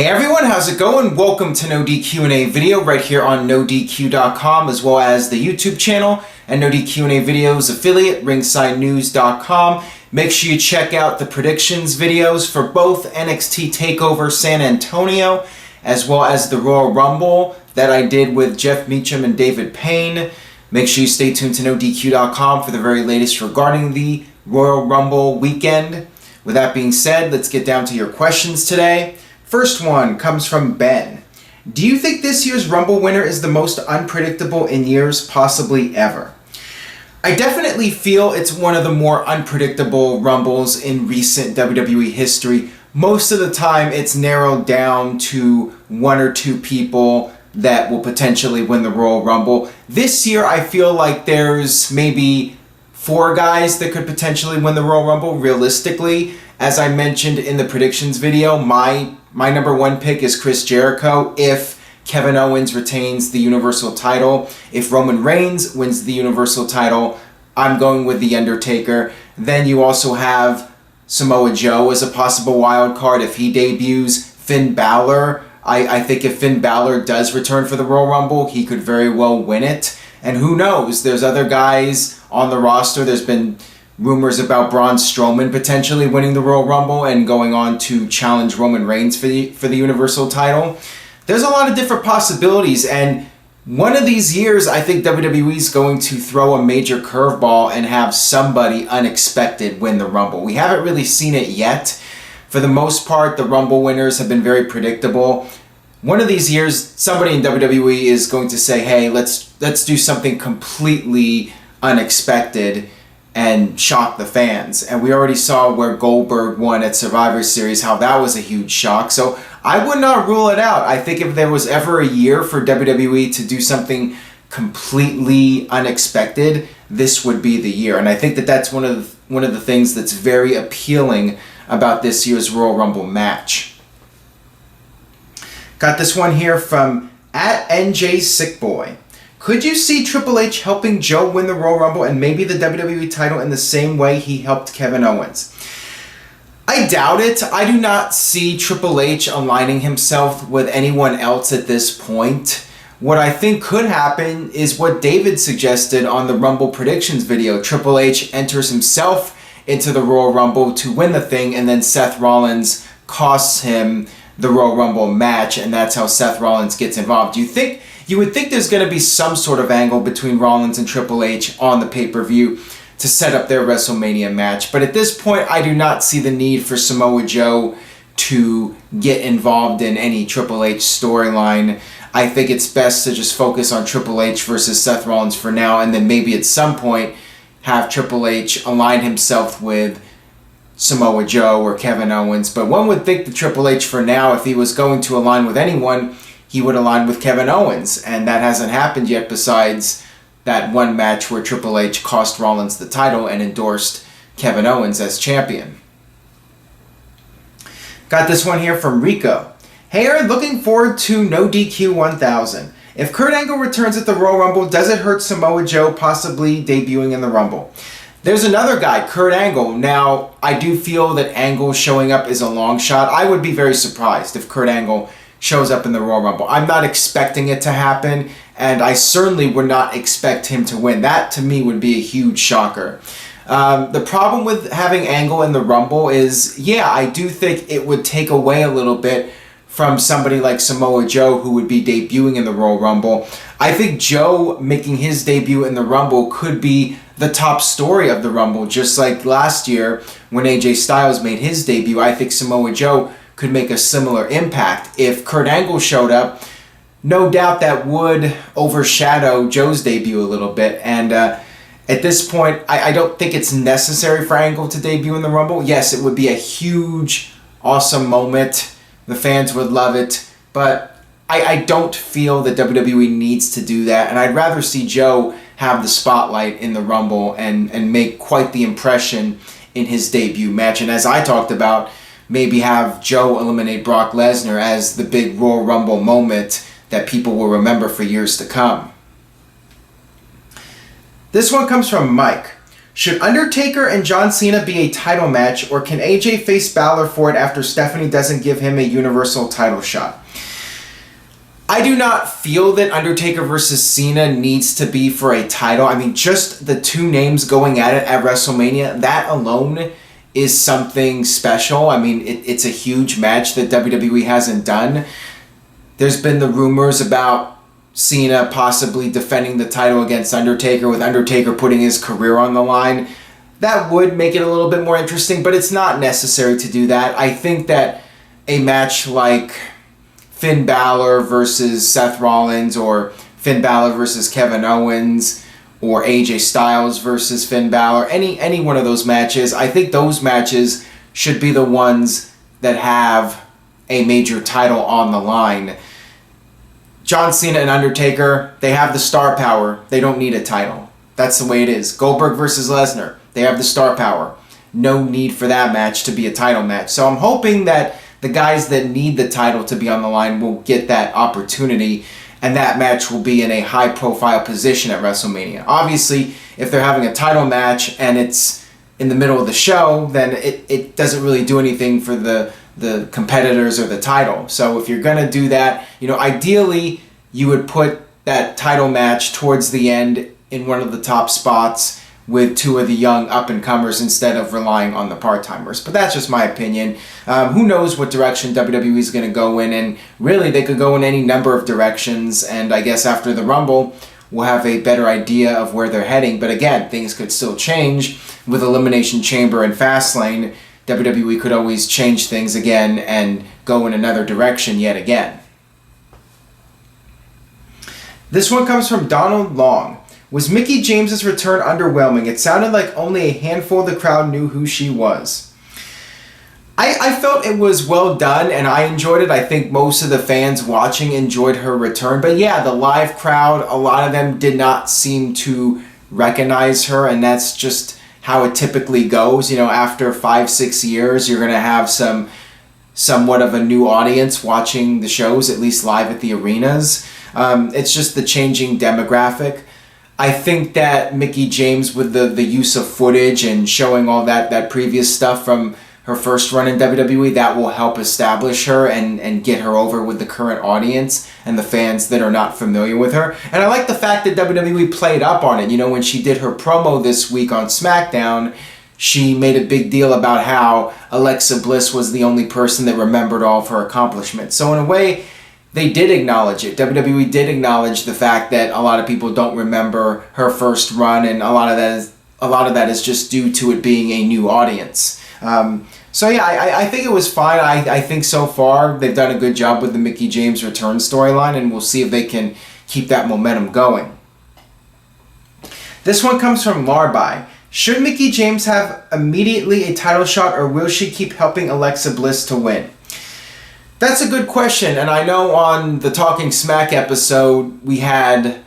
Hey everyone, how's it going? Welcome to NoDQ&A video right here on NoDQ.com, as well as the YouTube channel and NoDQ&A videos affiliate, ringsidenews.com. Make sure you check out the predictions videos for both NXT TakeOver San Antonio as well as the Royal Rumble that I did with Jeff Meacham and David Payne. Make sure you stay tuned to NoDQ.com for the very latest regarding the Royal Rumble weekend. With that being said, let's get down to your questions today. First one comes from Ben. Do you think this year's Rumble winner is the most unpredictable in years, possibly ever? I definitely feel it's one of the more unpredictable Rumbles in recent WWE history. Most of the time it's narrowed down to one or two people that will potentially win the Royal Rumble. This year I feel like there's maybe 4 guys that could potentially win the Royal Rumble realistically. As I mentioned in the predictions video, my number one pick is Chris Jericho if Kevin Owens retains the Universal title. If Roman Reigns wins the Universal title, I'm going with the Undertaker. Then you also have Samoa Joe as a possible wild card if he debuts. Finn Balor. I think if Finn Balor does return for the Royal Rumble, he could very well win it. And who knows? There's other guys on the roster. There's been rumors about Braun Strowman potentially winning the Royal Rumble and going on to challenge Roman Reigns for the Universal title. There's a lot of different possibilities, and one of these years I think WWE is going to throw a major curveball and have somebody unexpected win the Rumble. We haven't really seen it yet. For the most part, the Rumble winners have been very predictable. One of these years, somebody in WWE is going to say, hey, let's do something completely unexpected and shock the fans. And we already saw where Goldberg won at Survivor Series, how that was a huge shock. So I would not rule it out. I think if there was ever a year for WWE to do something completely unexpected, this would be the year. And I think that that's one of the things that's very appealing about this year's Royal Rumble match. Got this one here from @NJ Could you see Triple H helping Joe win the Royal Rumble and maybe the WWE title in the same way he helped Kevin Owens? I doubt it. I do not see Triple H aligning himself with anyone else at this point. What I think could happen is what David suggested on the Rumble predictions video. Triple H enters himself into the Royal Rumble to win the thing, and then Seth Rollins costs him the Royal Rumble match, and that's how Seth Rollins gets involved. You would think there's going to be some sort of angle between Rollins and Triple H on the pay-per-view to set up their WrestleMania match. But at this point, I do not see the need for Samoa Joe to get involved in any Triple H storyline. I think it's best to just focus on Triple H versus Seth Rollins for now, and then maybe at some point have Triple H align himself with Samoa Joe or Kevin Owens. But one would think that Triple H for now, if he was going to align with anyone, he would align with Kevin Owens, and that hasn't happened yet besides that one match where Triple H cost Rollins the title and endorsed Kevin Owens as champion. Got this one here from Rico. Hey Aaron, looking forward to No DQ 1000. If Kurt Angle returns at the Royal Rumble, does it hurt Samoa Joe possibly debuting in the Rumble? There's another guy, Kurt Angle. Now, I do feel that Angle showing up is a long shot. I would be very surprised if Kurt Angle shows up in the Royal Rumble. I'm not expecting it to happen, and I certainly would not expect him to win. That, to me, would be a huge shocker. The problem with having Angle in the Rumble is, yeah, I do think it would take away a little bit from somebody like Samoa Joe who would be debuting in the Royal Rumble. I think Joe making his debut in the Rumble could be the top story of the Rumble, just like last year when AJ Styles made his debut. I think Samoa Joe could make a similar impact. If Kurt Angle showed up, no doubt that would overshadow Joe's debut a little bit. And at this point, I don't think it's necessary for Angle to debut in the Rumble. Yes, it would be a huge, awesome moment. The fans would love it. But I don't feel that WWE needs to do that. And I'd rather see Joe have the spotlight in the Rumble and make quite the impression in his debut match. And as I talked about, maybe have Joe eliminate Brock Lesnar as the big Royal Rumble moment that people will remember for years to come. This one comes from Mike. Should Undertaker and John Cena be a title match, or can AJ face Balor for it after Stephanie doesn't give him a Universal title shot? I do not feel that Undertaker versus Cena needs to be for a title. I mean, just the two names going at it at WrestleMania, that alone is something special. I mean, it's a huge match that WWE hasn't done. There's been the rumors about Cena possibly defending the title against Undertaker, with Undertaker putting his career on the line. That would make it a little bit more interesting, but it's not necessary to do that. I think that a match like Finn Balor versus Seth Rollins, or Finn Balor versus Kevin Owens, or AJ Styles versus Finn Balor, any one of those matches, I think those matches should be the ones that have a major title on the line. John Cena and Undertaker, they have the star power. They don't need a title. That's the way it is. Goldberg versus Lesnar, they have the star power. No need for that match to be a title match. So I'm hoping that the guys that need the title to be on the line will get that opportunity, and that match will be in a high-profile position at WrestleMania. Obviously, if they're having a title match and it's in the middle of the show, then it doesn't really do anything for the competitors or the title. So if you're going to do that, ideally you would put that title match towards the end in one of the top spots with two of the young up-and-comers instead of relying on the part-timers. But that's just my opinion. Who knows what direction WWE is going to go in, and really they could go in any number of directions, and I guess after the Rumble we'll have a better idea of where they're heading. But again, things could still change. With Elimination Chamber and Fastlane, WWE could always change things again and go in another direction yet again. This one comes from Donald Long. Was Mickie James' return underwhelming? It sounded like only a handful of the crowd knew who she was. I felt it was well done, and I enjoyed it. I think most of the fans watching enjoyed her return. But yeah, the live crowd, a lot of them did not seem to recognize her, and that's just how it typically goes. After 5-6 years, you're going to have somewhat of a new audience watching the shows, at least live at the arenas. It's just the changing demographic. I think that Mickie James, with the use of footage and showing all that previous stuff from her first run in WWE, that will help establish her and get her over with the current audience and the fans that are not familiar with her. And I like the fact that WWE played up on it. When she did her promo this week on SmackDown, she made a big deal about how Alexa Bliss was the only person that remembered all of her accomplishments. So in a way, they did acknowledge it. WWE did acknowledge the fact that a lot of people don't remember her first run, and a lot of that is just due to it being a new audience. So yeah, I think it was fine. I think so far they've done a good job with the Mickie James return storyline, and we'll see if they can keep that momentum going. This one comes from Larby. Should Mickie James have immediately a title shot, or will she keep helping Alexa Bliss to win? That's a good question, and I know on the Talking Smack episode we had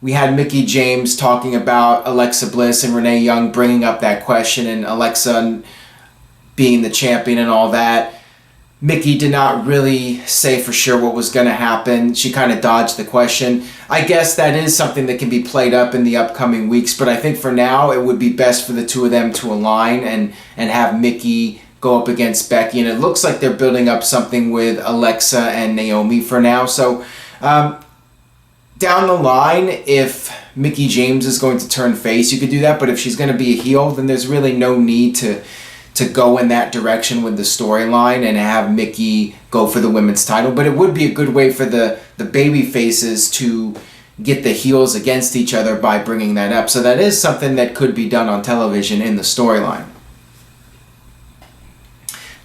Mickie James talking about Alexa Bliss and Renee Young bringing up that question, and Alexa being the champion and all that. Mickie did not really say for sure what was going to happen. She kind of dodged the question. I guess that is something that can be played up in the upcoming weeks, but I think for now it would be best for the two of them to align and have Mickie go up against Becky, and it looks like they're building up something with Alexa and Naomi for now. So down the line, if Mickie James is going to turn face, you could do that, but if she's going to be a heel, then there's really no need to go in that direction with the storyline and have Mickie go for the women's title. But it would be a good way for the baby faces to get the heels against each other by bringing that up. So that is something that could be done on television in the storyline.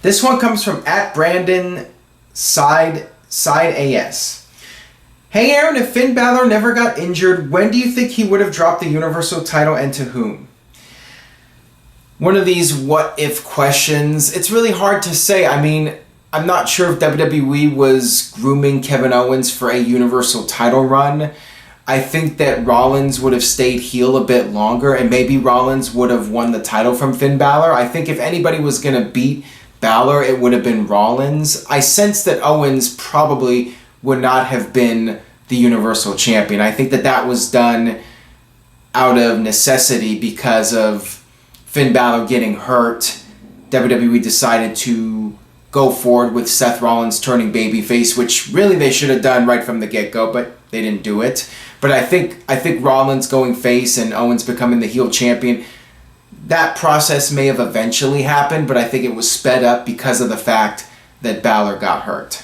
This one comes from @Brandon Side AS. Hey Aaron, if Finn Balor never got injured, when do you think he would have dropped the Universal title, and to whom? One of these what-if questions. It's really hard to say. I mean, I'm not sure if WWE was grooming Kevin Owens for a Universal title run. I think that Rollins would have stayed heel a bit longer, and maybe Rollins would have won the title from Finn Balor. I think if anybody was going to beat Balor, it would have been Rollins. I sense that Owens probably would not have been the Universal Champion. I think that was done out of necessity because of Finn Balor getting hurt. WWE decided to go forward with Seth Rollins turning babyface, which really they should have done right from the get-go, but they didn't do it. But I think Rollins going face and Owens becoming the heel champion, that process may have eventually happened, but I think it was sped up because of the fact that Balor got hurt.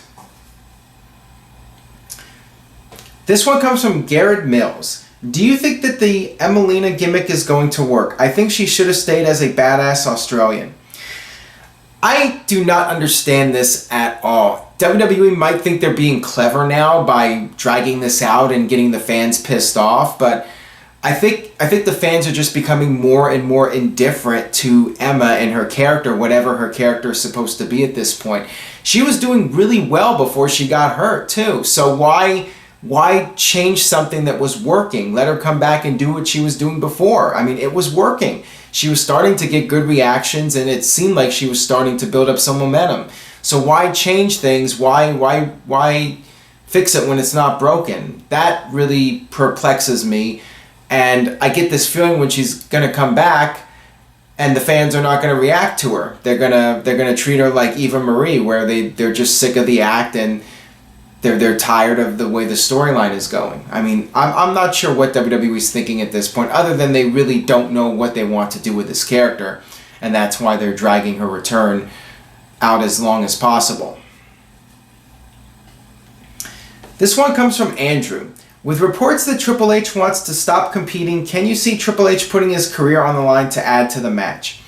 This one comes from Garrett Mills. Do you think that the Emmalina gimmick is going to work? I think she should have stayed as a badass Australian. I do not understand this at all. WWE might think they're being clever now by dragging this out and getting the fans pissed off, but I think the fans are just becoming more and more indifferent to Emma and her character, whatever her character is supposed to be at this point. She was doing really well before she got hurt too, so why change something that was working? Let her come back and do what she was doing before. I mean, it was working. She was starting to get good reactions, and it seemed like she was starting to build up some momentum. So why change things? Why fix it when it's not broken? That really perplexes me, and I get this feeling when she's gonna come back, and the fans are not gonna react to her. They're gonna treat her like Eva Marie, where they're just sick of the act and they're tired of the way the storyline is going. I mean, I'm not sure what WWE is thinking at this point, other than they really don't know what they want to do with this character, and that's why they're dragging her return out as long as possible. This one comes from Andrew. With reports that Triple H wants to stop competing, can you see Triple H putting his career on the line to add to the match?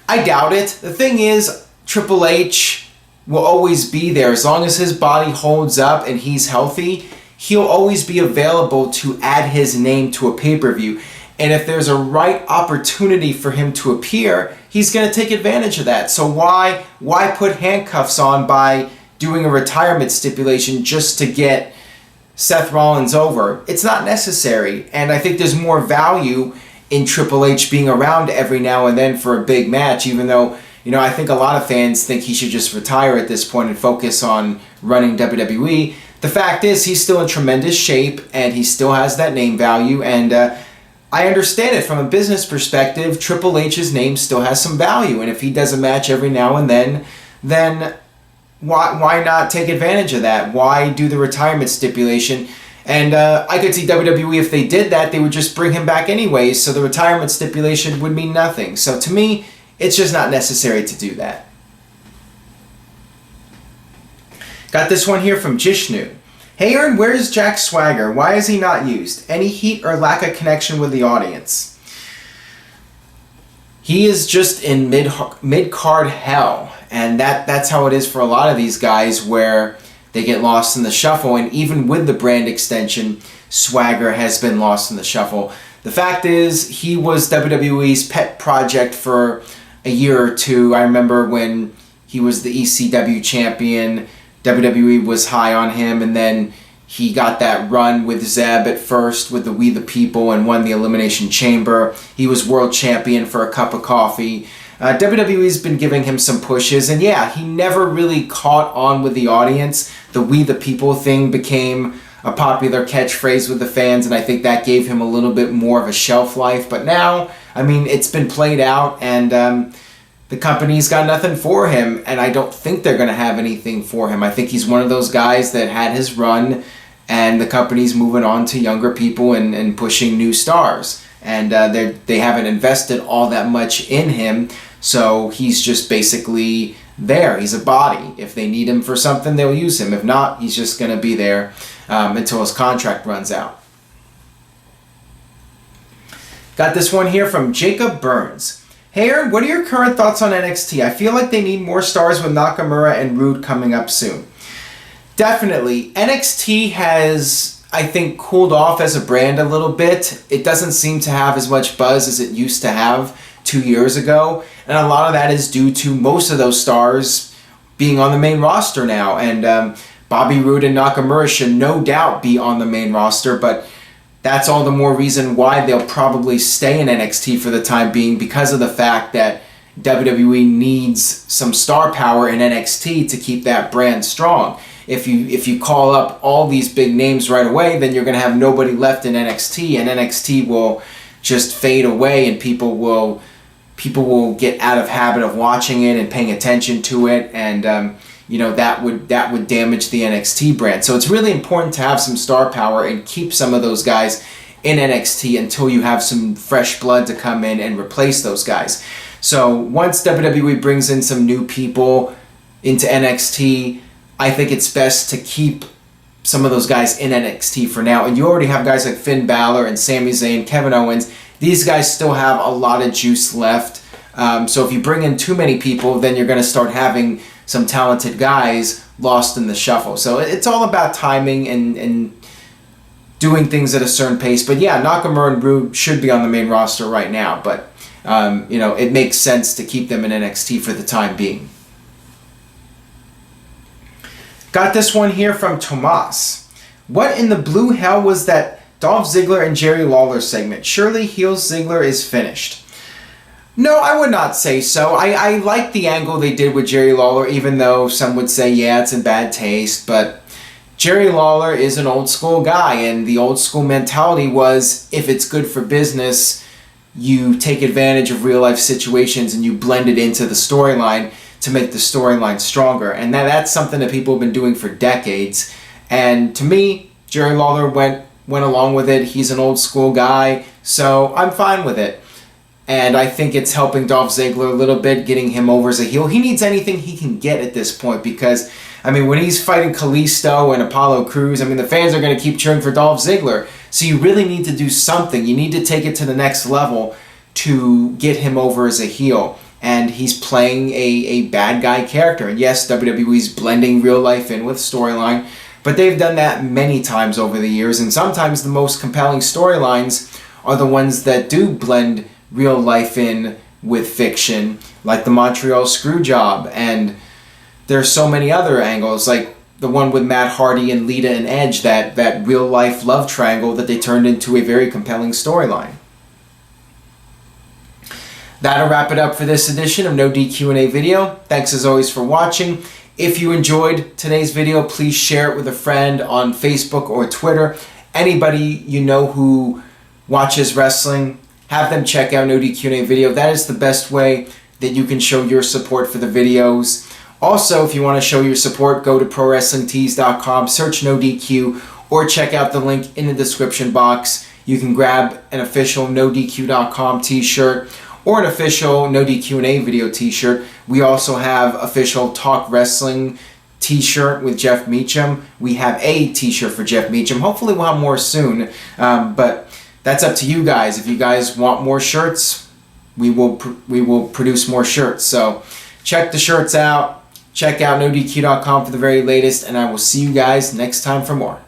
I doubt it. The thing is, Triple H will always be there. As long as his body holds up and he's healthy, he'll always be available to add his name to a pay-per-view. And if there's a right opportunity for him to appear, he's going to take advantage of that. So why put handcuffs on by doing a retirement stipulation just to get Seth Rollins over? It's not necessary. And I think there's more value in Triple H being around every now and then for a big match, even though, you know, I think a lot of fans think he should just retire at this point and focus on running WWE. The fact is, he's still in tremendous shape, and he still has that name value, and I understand it from a business perspective. Triple H's name still has some value, and if he does a match every now and then why not take advantage of that? Why do the retirement stipulation? And I could see WWE, if they did that, they would just bring him back anyways, so the retirement stipulation would mean nothing. So to me, it's just not necessary to do that. Got this one here from Jishnu. Hey Aaron, where's Jack Swagger? Why is he not used? Any heat or lack of connection with the audience? He is just in mid-card hell. And that's how it is for a lot of these guys, where they get lost in the shuffle. And even with the brand extension, Swagger has been lost in the shuffle. The fact is, he was WWE's pet project for a year or two. I remember when he was the ECW champion, WWE was high on him, and then he got that run with Zeb at first with the We the People and won the Elimination Chamber. He was world champion for a cup of coffee. WWE's been giving him some pushes, and yeah, he never really caught on with the audience. The We the People thing became a popular catchphrase with the fans, and I think that gave him a little bit more of a shelf life. But now, I mean, it's been played out, and the company's got nothing for him, and I don't think they're going to have anything for him. I think he's one of those guys that had his run, and the company's moving on to younger people and pushing new stars. And they haven't invested all that much in him, so he's just basically there. He's a body. If they need him for something, they'll use him. If not, he's just going to be there until his contract runs out. Got this one here from Jacob Burns. Hey Aaron, what are your current thoughts on NXT? I feel like they need more stars with Nakamura and Rude coming up soon. Definitely. NXT has, I think, cooled off as a brand a little bit. It doesn't seem to have as much buzz as it used to have 2 years ago. And a lot of that is due to most of those stars being on the main roster now. And Bobby Roode and Nakamura should no doubt be on the main roster, but that's all the more reason why they'll probably stay in NXT for the time being, because of the fact that WWE needs some star power in NXT to keep that brand strong. If you call up all these big names right away, then you're going to have nobody left in NXT, and NXT will just fade away, and people will get out of habit of watching it and paying attention to it, and that would damage the NXT brand. So it's really important to have some star power and keep some of those guys in NXT until you have some fresh blood to come in and replace those guys. So once WWE brings in some new people into NXT, I think it's best to keep some of those guys in NXT for now. And you already have guys like Finn Balor and Sami Zayn, Kevin Owens. These guys still have a lot of juice left. So if you bring in too many people, then you're going to start having some talented guys lost in the shuffle. So it's all about timing and doing things at a certain pace. But yeah, Nakamura and Roode should be on the main roster right now. But, it makes sense to keep them in NXT for the time being. Got this one here from Tomas. What in the blue hell was that Dolph Ziggler and Jerry Lawler segment? Surely heel Ziggler is finished. No, I would not say so. I like the angle they did with Jerry Lawler, even though some would say, yeah, it's in bad taste. But Jerry Lawler is an old school guy, and the old school mentality was, if it's good for business, you take advantage of real life situations and you blend it into the storyline to make the storyline stronger. And that's something that people have been doing for decades. And to me, Jerry Lawler went along with it. He's an old school guy, so I'm fine with it. And I think it's helping Dolph Ziggler a little bit, getting him over as a heel. He needs anything he can get at this point because, when he's fighting Kalisto and Apollo Crews, the fans are going to keep cheering for Dolph Ziggler. So you really need to do something. You need to take it to the next level to get him over as a heel. And he's playing a bad guy character. And yes, WWE's blending real life in with storyline, but they've done that many times over the years. And sometimes the most compelling storylines are the ones that do blend real life in with fiction, like the Montreal Screwjob. And there's so many other angles, like the one with Matt Hardy and Lita and Edge, that real life love triangle that they turned into a very compelling storyline. That'll wrap it up for this edition of No DQ&A video. Thanks as always for watching. If you enjoyed today's video, please share it with a friend on Facebook or Twitter. Anybody you know who watches wrestling, have them check out No DQ&A video. That is the best way that you can show your support for the videos. Also, if you want to show your support, go to ProWrestlingTees.com, search No DQ, or check out the link in the description box. You can grab an official NoDQ.com t-shirt or an official No DQ&A video t-shirt. We also have official Talk Wrestling t-shirt with Jeff Meacham. We have a t-shirt for Jeff Meacham. Hopefully we'll have more soon, but that's up to you guys. If you guys want more shirts, we will produce more shirts. So check the shirts out. Check out NoDQ.com for the very latest, and I will see you guys next time for more.